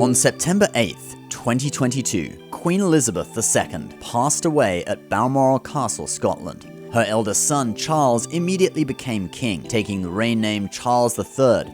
On September 8th, 2022, Queen Elizabeth II passed away at Balmoral Castle, Scotland. Her eldest son, Charles, immediately became king, taking the reign name Charles III.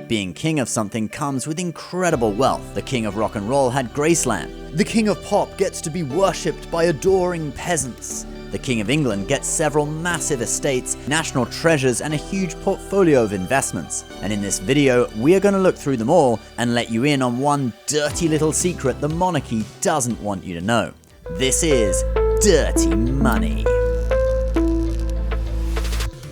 Being king of something comes with incredible wealth. The king of rock and roll had Graceland. The king of pop gets to be worshipped by adoring peasants. The King of England gets several massive estates, national treasures, and a huge portfolio of investments. And in this video, we are going to look through them all and let you in on one dirty little secret the monarchy doesn't want you to know. This is Dirty Money.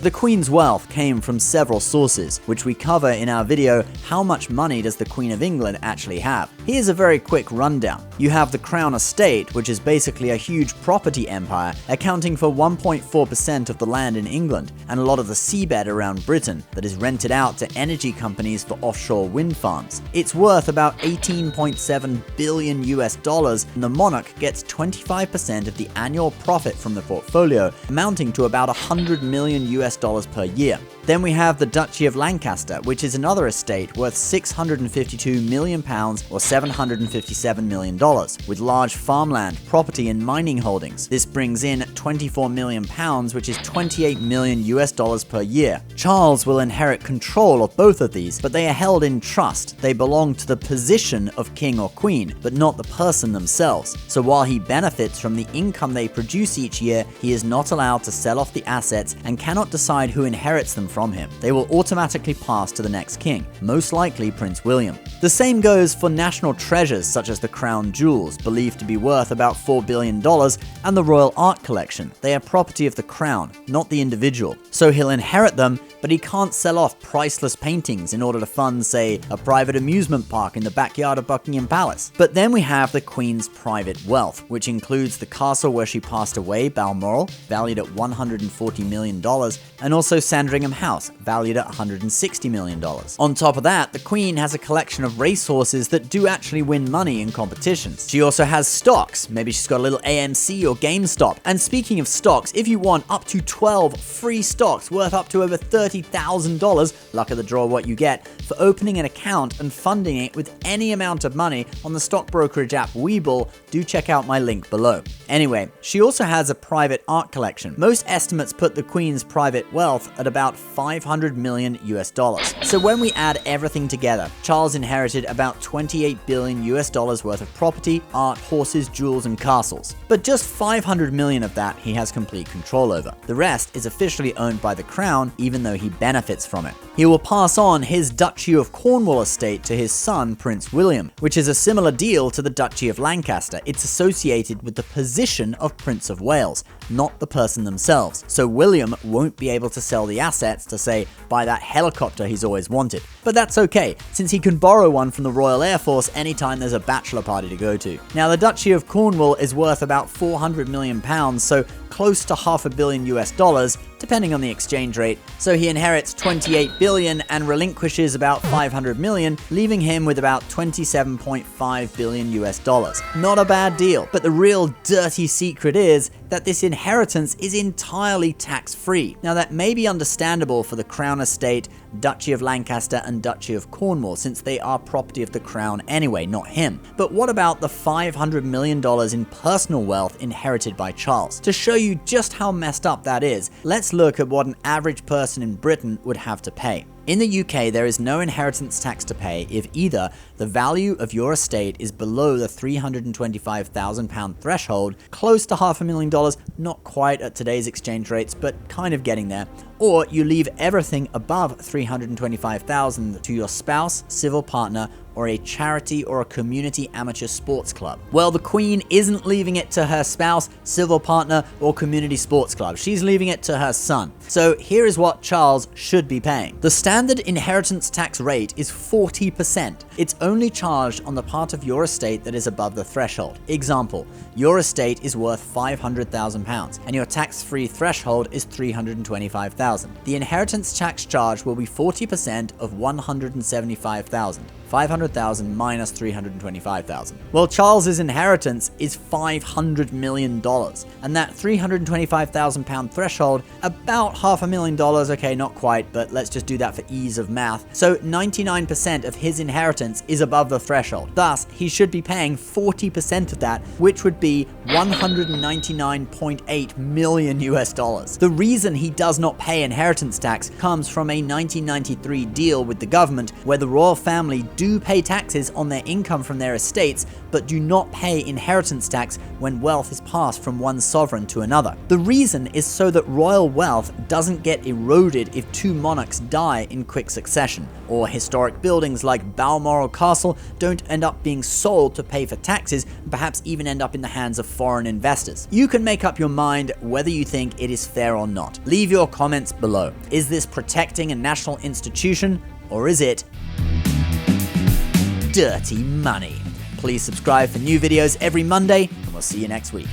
The Queen's wealth came from several sources, which we cover in our video, How Much Money Does the Queen of England Actually Have? Here's a very quick rundown. You have the Crown Estate, which is basically a huge property empire, accounting for 1.4% of the land in England, and a lot of the seabed around Britain that is rented out to energy companies for offshore wind farms. It's worth about $18.7 billion and the monarch gets 25% of the annual profit from the portfolio, amounting to about $100 million per year. Then we have the Duchy of Lancaster, which is another estate worth £652 million or $757 million, with large farmland, property and mining holdings. This brings in £24 million, which is $28 million per year. Charles will inherit control of both of these, but they are held in trust. They belong to the position of king or queen, but not the person themselves. So while he benefits from the income they produce each year, he is not allowed to sell off the assets and cannot decide who inherits them from him. They will automatically pass to the next king, most likely Prince William. The same goes for national treasures such as the crown jewels, believed to be worth about $4 billion, and the Royal Art Collection. They are property of the crown, not the individual. So he'll inherit them, but he can't sell off priceless paintings in order to fund, say, a private amusement park in the backyard of Buckingham Palace. But then we have the Queen's private wealth, which includes the castle where she passed away, Balmoral, valued at $140 million, and also Sandringham House, valued at $160 million. On top of that, the Queen has a collection of racehorses that do actually win money in competitions. She also has stocks. Maybe she's got a little AMC or GameStop. And speaking of stocks, if you want up to 12 free stocks worth up to over $30,000, luck of the draw what you get, for opening an account and funding it with any amount of money on the stock brokerage app Webull, do check out my link below. Anyway, she also has a private art collection. Most estimates put the Queen's private wealth at about $500 million. So when we add everything together, Charles inherited about $28 billion worth of property, art, horses, jewels, and castles. But just $500 million of that he has complete control over. The rest is officially owned by the crown, even though he benefits from it. He will pass on his Duchy of Cornwall estate to his son, Prince William, which is a similar deal to the Duchy of Lancaster. It's associated with the position of Prince of Wales, not the person themselves. So William won't be able to sell the assets to, say, buy that helicopter he's always wanted. But that's okay, since he can borrow one from the Royal Air Force anytime there's a bachelor party to go to. Now, the Duchy of Cornwall is worth about £400 million, so close to $500 million, depending on the exchange rate. So he inherits $28 billion and relinquishes about $500 million, leaving him with about $27.5 billion. Not a bad deal. But the real dirty secret is that this inheritance is entirely tax-free. Now, that may be understandable for the Crown Estate, Duchy of Lancaster, and Duchy of Cornwall, since they are property of the Crown anyway, not him. But what about the $500 million in personal wealth inherited by Charles? To show you just how messed up that is, let's look at what an average person in Britain would have to pay. In the UK, there is no inheritance tax to pay if either the value of your estate is below the £325,000 threshold, close to $500,000, not quite at today's exchange rates, but kind of getting there, or you leave everything above $325,000 to your spouse, civil partner, or a charity or a community amateur sports club. Well, the Queen isn't leaving it to her spouse, civil partner, or community sports club. She's leaving it to her son. So here is what Charles should be paying. The standard inheritance tax rate is 40%. It's only charged on the part of your estate that is above the threshold. Example, your estate is worth £500,000 and your tax-free threshold is $325,000. The inheritance tax charge will be 40% of $175,000. 500,000 minus 325,000. Well, Charles's inheritance is $500 million, and that £325,000 threshold, about $500,000, okay, not quite, but let's just do that for ease of math. So 99% of his inheritance is above the threshold. Thus, he should be paying 40% of that, which would be $199.8 million US. The reason he does not pay inheritance tax comes from a 1993 deal with the government where the royal family do pay taxes on their income from their estates, but do not pay inheritance tax when wealth is passed from one sovereign to another. The reason is so that royal wealth doesn't get eroded if two monarchs die in quick succession, or historic buildings like Balmoral Castle don't end up being sold to pay for taxes and perhaps even end up in the hands of foreign investors. You can make up your mind whether you think it is fair or not. Leave your comments below. Is this protecting a national institution, or is it dirty money? Please subscribe for new videos every Monday, and we'll see you next week.